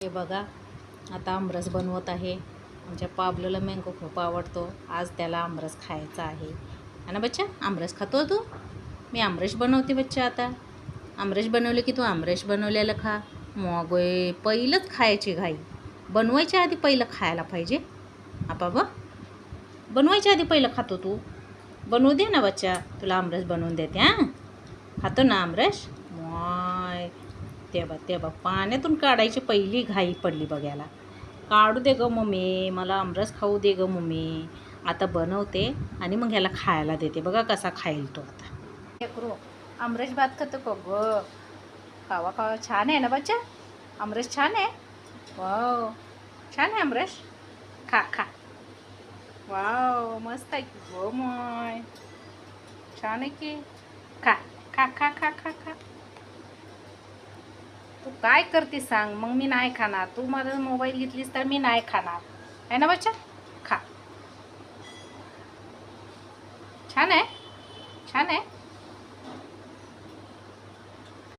हे बघा, आता आमरस बनवत आहे. आमच्या पाबलोला मँगो खूप आवडतो. आज त्याला आमरस खायचा आहे ना बच्चा. आमरस खातो तू? मी आमरस बनवते बच्चा. आता आमरस बनवले की तू आमरस बनवलेलं खा. मग पहिलंच खायची घाई. बनवायच्या आधी पहिलं खायला पाहिजे. बा बनवायच्या आधी पहिलं खातो तू. बनवू दे ना बच्चा, तुला आमरस बनवून देते. हां, खातो ना आमरस. माय ते बघ पाण्यातून काढायची पहिली घाई पडली बघायला. काढू दे गं मम्मी, मला आमरस खाऊ दे गं मम्मी. आता बनवते आणि मग ह्याला खायला देते. बघा कसा खाईल तो आता. लेकरू आमरस भात खातो का गं? खावा खावा. छान आहे ना बच्चा, आमरस छान आहे. वाव, छान आहे आमरस. खा खा. वाव, मस्त आहे की गो माय. छान आहे की. खा खा खा खा खा खा. तू काय करते सांग, मग मी नाही खाणार. तू माझा मोबाईल घेतलीस तर मी नाही खाणार, आहे ना बच्चा. खा. छान आहे, छान आहे.